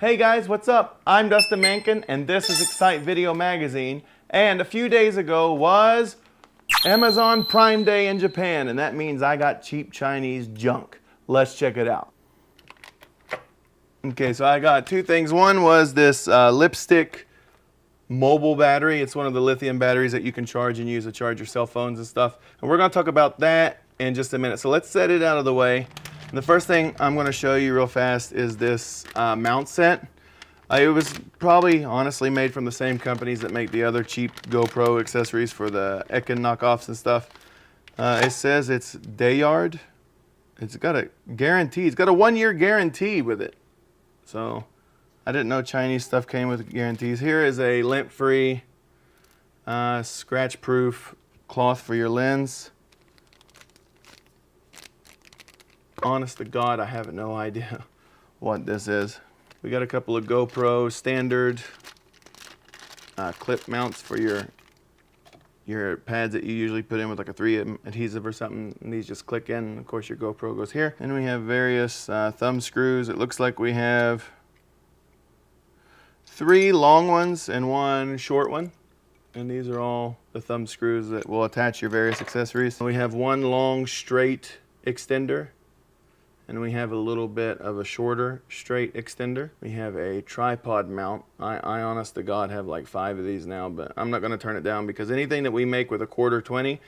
Hey guys, what's up? I'm Dustin Mankin and this is Excite Video Magazine. And a few days ago was Amazon Prime Day in Japan, and that means I got cheap Chinese junk. Let's check it out. Okay, so I got two things. One was this lipstick mobile battery. It's one of the lithium batteries that you can charge and use to charge your cell phones and stuff. And we're going to talk about that in just a minute. So let's set it out of the way. And the first thing I'm going to show you real fast is this mount set. It was probably honestly made from the same companies that make the other cheap GoPro accessories for the Ekin knockoffs and stuff. It says it's Dayard. It's got a guarantee. It's got a 1-year guarantee with it. So I didn't know Chinese stuff came with guarantees. Here is a lint-free, scratch-proof cloth for your lens. Honest to God, I have no idea what this is. We got a couple of GoPro standard clip mounts for your pads that you usually put in with like a 3M adhesive or something, and these just click in, and of course your GoPro goes here. And we have various thumb screws. It looks like we have 3 long ones and 1 short one, and these are all the thumb screws that will attach your various accessories. We have 1 long straight extender, and we have a little bit of a shorter straight extender. We have a tripod mount. I honest to God have like 5 of these now, but I'm not going to turn it down because anything that we make with a 1/4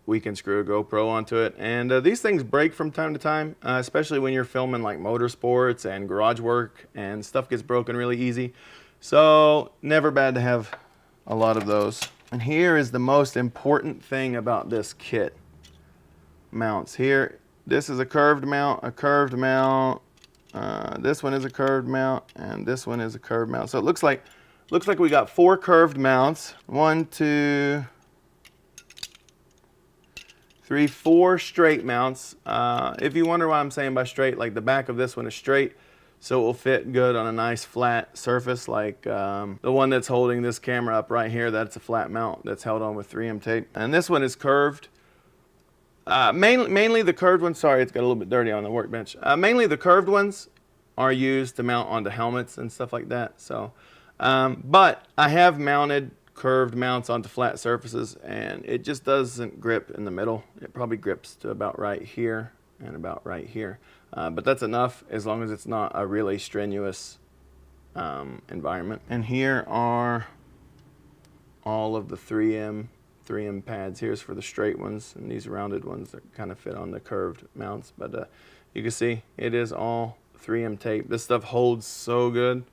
we can screw a GoPro onto it. And these things break from time to time, especially when you're filming like motorsports and garage work, and stuff gets broken really easy. So never bad to have a lot of those. And here is the most important thing about this kit. Mounts. Here, this is a curved mount, this one is a curved mount, and this one is a curved mount. So it looks like we got 4 curved mounts. 1, 2, 3, 4 straight mounts. If you wonder why I'm saying by straight, like the back of this one is straight, so it will fit good on a nice flat surface, like the one that's holding this camera up right here. That's a flat mount that's held on with 3M tape. And this one is curved. Mainly the curved ones, sorry, it's got a little bit dirty on the workbench. Mainly the curved ones are used to mount onto helmets and stuff like that. So, but I have mounted curved mounts onto flat surfaces, and it just doesn't grip in the middle. It probably grips to about right here and about right here. But that's enough as long as it's not a really strenuous environment. And here are all of the 3M pads. Here's for the straight ones, and these rounded ones that kind of fit on the curved mounts. But you can see it is all 3M tape. This stuff holds so good.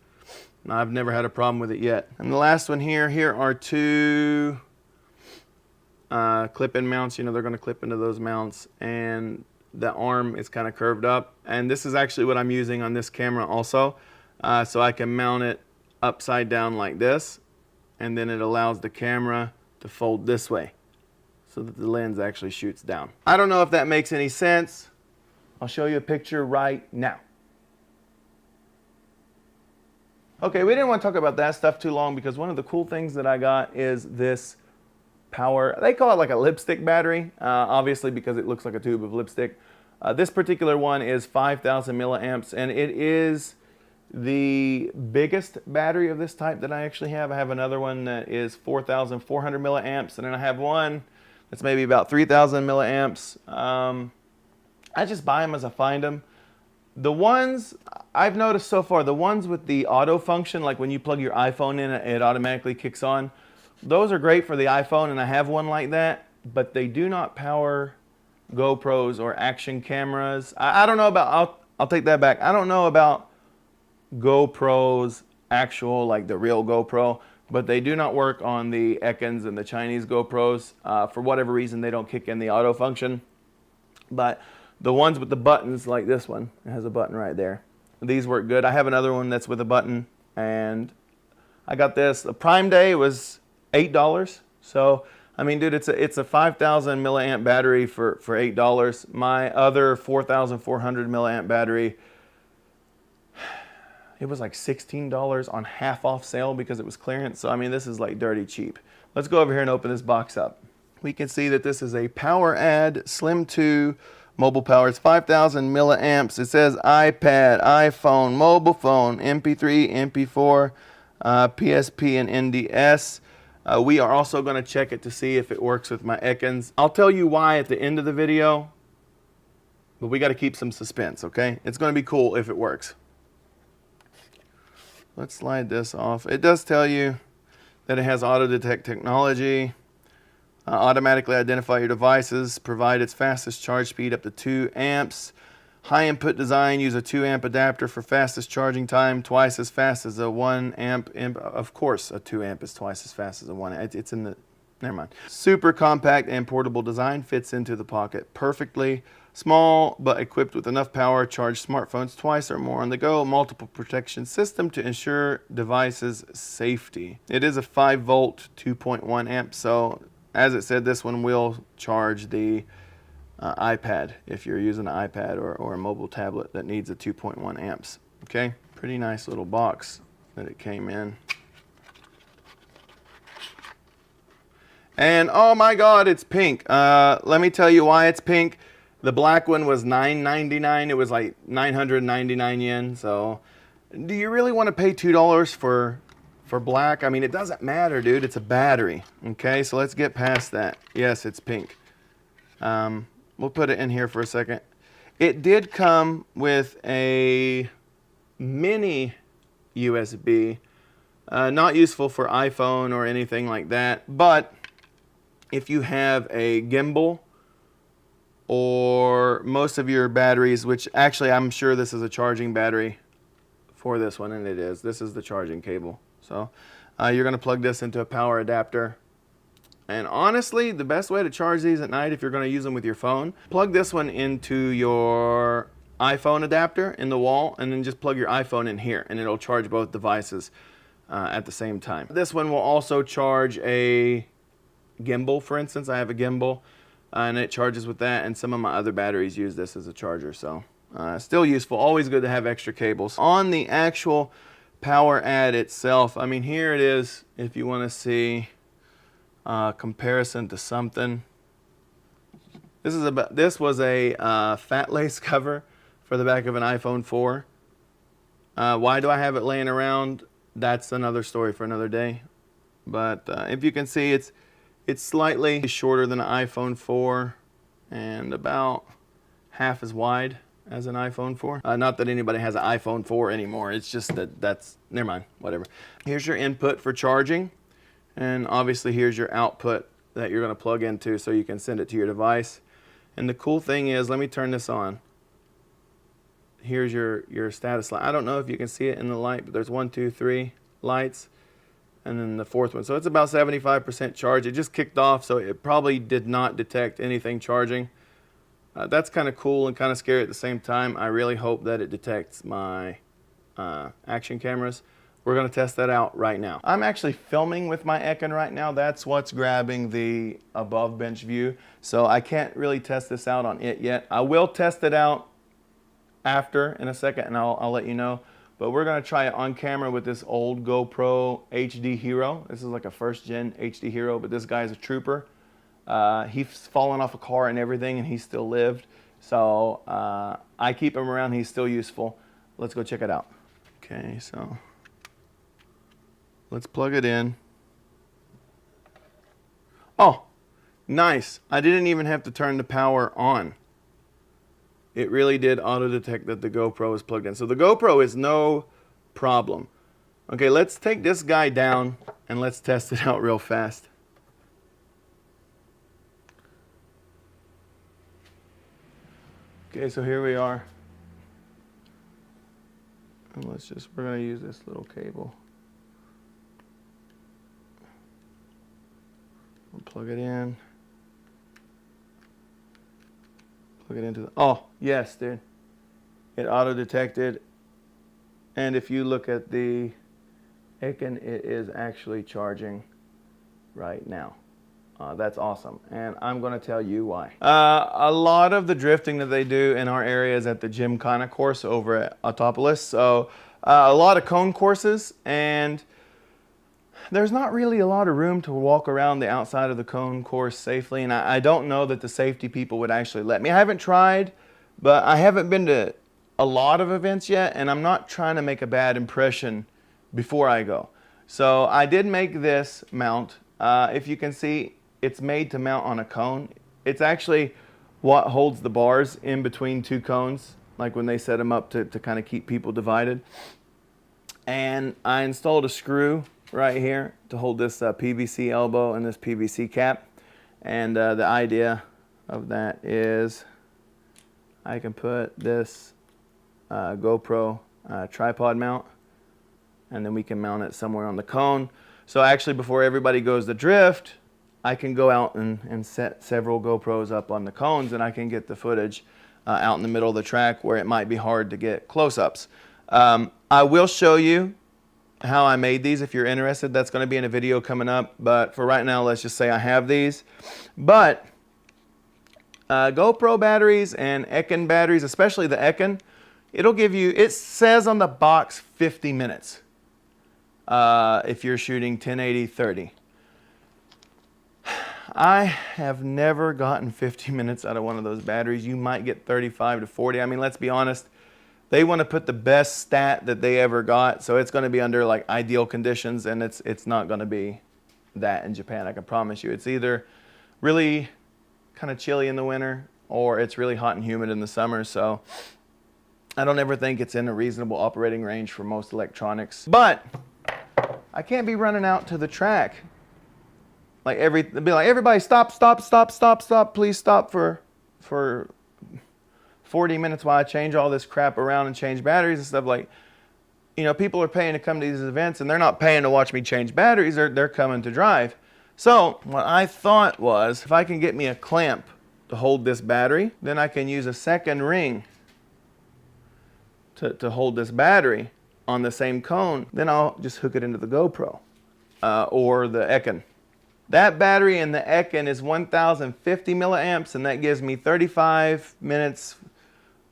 And I've never had a problem with it yet. And the last one here are 2 clip-in mounts. You know, they're going to clip into those mounts, and the arm is kind of curved up. And this is actually what I'm using on this camera also. So I can mount it upside down like this, and then it allows the camera to fold this way so that the lens actually shoots down. I don't know if that makes any sense. I'll show you a picture right now. Okay, we didn't want to talk about that stuff too long because one of the cool things that I got is this power, they call it like a lipstick battery, obviously because it looks like a tube of lipstick. This particular one is 5,000 milliamps, and it is the biggest battery of this type that I actually have. I have another one that is 4,400 milliamps, and then I have one that's maybe about 3,000 milliamps. I just buy them as I find them. The ones I've noticed so far, the ones with the auto function, like when you plug your iPhone in, it automatically kicks on. Those are great for the iPhone, and I have one like that, but they do not power GoPros or action cameras. I don't know about, I'll take that back. I don't know about GoPro's actual, like the real GoPro, but they do not work on the Ekins and the Chinese GoPros. For whatever reason, they don't kick in the auto function. But the ones with the buttons, like this one, it has a button right there. These work good. I have another one that's with a button, and I got this. The Prime Day was $8. So, I mean, dude, it's a 5,000 milliamp battery for $8. My other 4,400 milliamp battery, it was like $16 on half off sale because it was clearance. So, I mean, this is like dirty cheap. Let's go over here and open this box up. We can see that this is a PowerAd Slim 2 Mobile power is 5,000 milliamps. It says iPad, iPhone, mobile phone, MP3, MP4, PSP, and NDS. We are also going to check it to see if it works with my Ekins. I'll tell you why at the end of the video, but we got to keep some suspense, okay? It's going to be cool if it works. Let's slide this off. It does tell you that it has auto detect technology, automatically identify your devices, provide its fastest charge speed up to 2 amps. High input design, use a 2 amp adapter for fastest charging time, twice as fast as a 1 amp. Of course, a 2 amp is twice as fast as a 1 amp. It's in the, never mind. Super compact and portable design, fits into the pocket perfectly. Small, but equipped with enough power, charge smartphones twice or more on the go. Multiple protection system to ensure devices safety. It is a 5 volt, 2.1 amp, so as it said, this one will charge the iPad if you're using an iPad or a mobile tablet that needs a 2.1 amps. Okay, pretty nice little box that it came in. And oh my God, it's pink. Let me tell you why it's pink. The black one was $9.99. It was like 999 yen. So, do you really want to pay $2 for black? I mean, it doesn't matter, dude. It's a battery. Okay, so let's get past that. Yes, it's pink. We'll put it in here for a second. It did come with a mini USB. Not useful for iPhone or anything like that. But if you have a gimbal, or most of your batteries, which actually I'm sure this is a charging battery for this one, and it is. This is the charging cable. So you're going to plug this into a power adapter. And honestly, the best way to charge these at night, if you're going to use them with your phone, plug this one into your iPhone adapter in the wall, and then just plug your iPhone in here, and it'll charge both devices at the same time. This one will also charge a gimbal, for instance. I have a gimbal. And it charges with that, and some of my other batteries use this as a charger, so still useful. Always good to have extra cables. On the actual power ad itself, I mean, here it is if you want to see comparison to something. This was a fat lace cover for the back of an iPhone 4. Why do I have it laying around? That's another story for another day. But if you can see, it's slightly shorter than an iPhone 4 and about half as wide as an iPhone 4. Not that anybody has an iPhone 4 anymore. It's just that's, never mind, whatever. Here's your input for charging. And obviously here's your output that you're going to plug into so you can send it to your device. And the cool thing is, let me turn this on. Here's your status light. I don't know if you can see it in the light, but there's 1, 2, 3 lights. And then the fourth one. So it's about 75% charge. It just kicked off, so it probably did not detect anything charging. That's kind of cool and kind of scary at the same time. I really hope that it detects my action cameras. We're going to test that out right now. I'm actually filming with my Ekin right now. That's what's grabbing the above bench view. So I can't really test this out on it yet. I will test it out after in a second, and I'll let you know. But we're going to try it on camera with this old GoPro HD Hero. This is like a first gen HD Hero, but this guy's a trooper. He's fallen off a car and everything, and he still lived. So I keep him around. He's still useful. Let's go check it out. Okay, so let's plug it in. Oh, nice. I didn't even have to turn the power on. It really did auto-detect that the GoPro is plugged in. So the GoPro is no problem. Okay, let's take this guy down and let's test it out real fast. Okay, so here we are. And we're going to use this little cable. We'll plug it in. Plug it into the, oh, yes, dude. It auto-detected. And if you look at the Ekin, it is actually charging right now. That's awesome. And I'm going to tell you why. A lot of the drifting that they do in our area is at the Gymkhana course over at Autopolis. So a lot of cone courses. And there's not really a lot of room to walk around the outside of the cone course safely, and I don't know that the safety people would actually let me. I haven't tried, but I haven't been to a lot of events yet, and I'm not trying to make a bad impression before I go. So I did make this mount. If you can see, it's made to mount on a cone. It's actually what holds the bars in between two cones, like when they set them up to kind of keep people divided. And I installed a screw right here to hold this PVC elbow and this PVC cap. And the idea of that is I can put this GoPro tripod mount, and then we can mount it somewhere on the cone. So actually, before everybody goes to drift, I can go out and set several GoPros up on the cones, and I can get the footage out in the middle of the track where it might be hard to get close-ups. I will show you how I made these if you're interested. That's going to be in a video coming up, but for right now, let's just say I have these. But GoPro batteries and Ekin batteries, especially the Ekin, it'll give you, it says on the box 50 minutes if you're shooting 1080-30. I have never gotten 50 minutes out of one of those batteries. You might get 35 to 40. I mean, let's be honest. They want to put the best stat that they ever got, so it's going to be under like ideal conditions, and it's not going to be that in Japan, I can promise you. It's either really kind of chilly in the winter, or it's really hot and humid in the summer, so I don't ever think it's in a reasonable operating range for most electronics. But I can't be running out to the track. Like everybody stop, please stop for 40 minutes while I change all this crap around and change batteries and stuff. Like, you know, people are paying to come to these events, and they're not paying to watch me change batteries, they're coming to drive. So what I thought was, if I can get me a clamp to hold this battery, then I can use a second ring to hold this battery on the same cone. Then I'll just hook it into the GoPro or the Ekin. That battery in the Ekin is 1050 milliamps, and that gives me 35 minutes,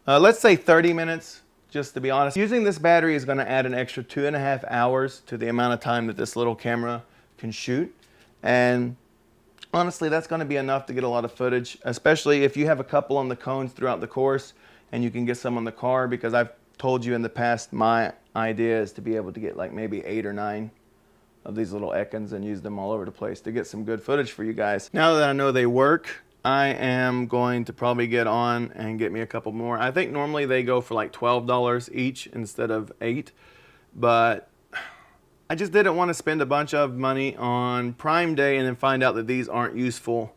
let's say 30 minutes, just to be honest. Using this battery is going to add an extra 2.5 hours to the amount of time that this little camera can shoot. And honestly, that's going to be enough to get a lot of footage, especially if you have a couple on the cones throughout the course and you can get some on the car, because I've told you in the past my idea is to be able to get like maybe 8 or 9 of these little Ekins and use them all over the place to get some good footage for you guys. Now that I know they work, I am going to probably get on and get me a couple more. I think normally they go for like $12 each instead of $8, but I just didn't want to spend a bunch of money on Prime Day and then find out that these aren't useful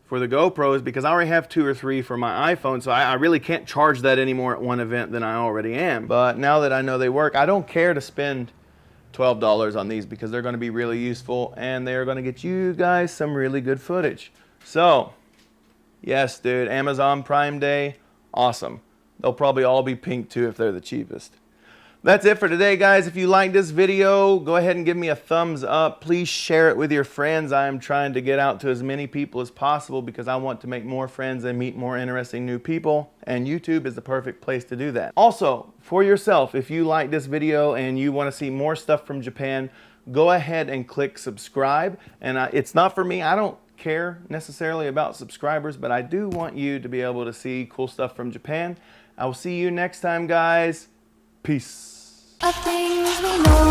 for the GoPros, because I already have 2 or 3 for my iPhone, so I really can't charge that anymore at one event than I already am. But now that I know they work, I don't care to spend $12 on these, because they're going to be really useful and they're going to get you guys some really good footage. So yes, dude, Amazon Prime Day, awesome. They'll probably all be pink too if they're the cheapest. That's it for today, guys. If you like this video, go ahead and give me a thumbs up. Please share it with your friends. I am trying to get out to as many people as possible because I want to make more friends and meet more interesting new people, and YouTube is the perfect place to do that. Also, for yourself, if you like this video and you want to see more stuff from Japan, go ahead and click subscribe. And it's not for me. I don't care necessarily about subscribers, but I do want you to be able to see cool stuff from Japan. I will see you next time, guys. Peace. Of things we know.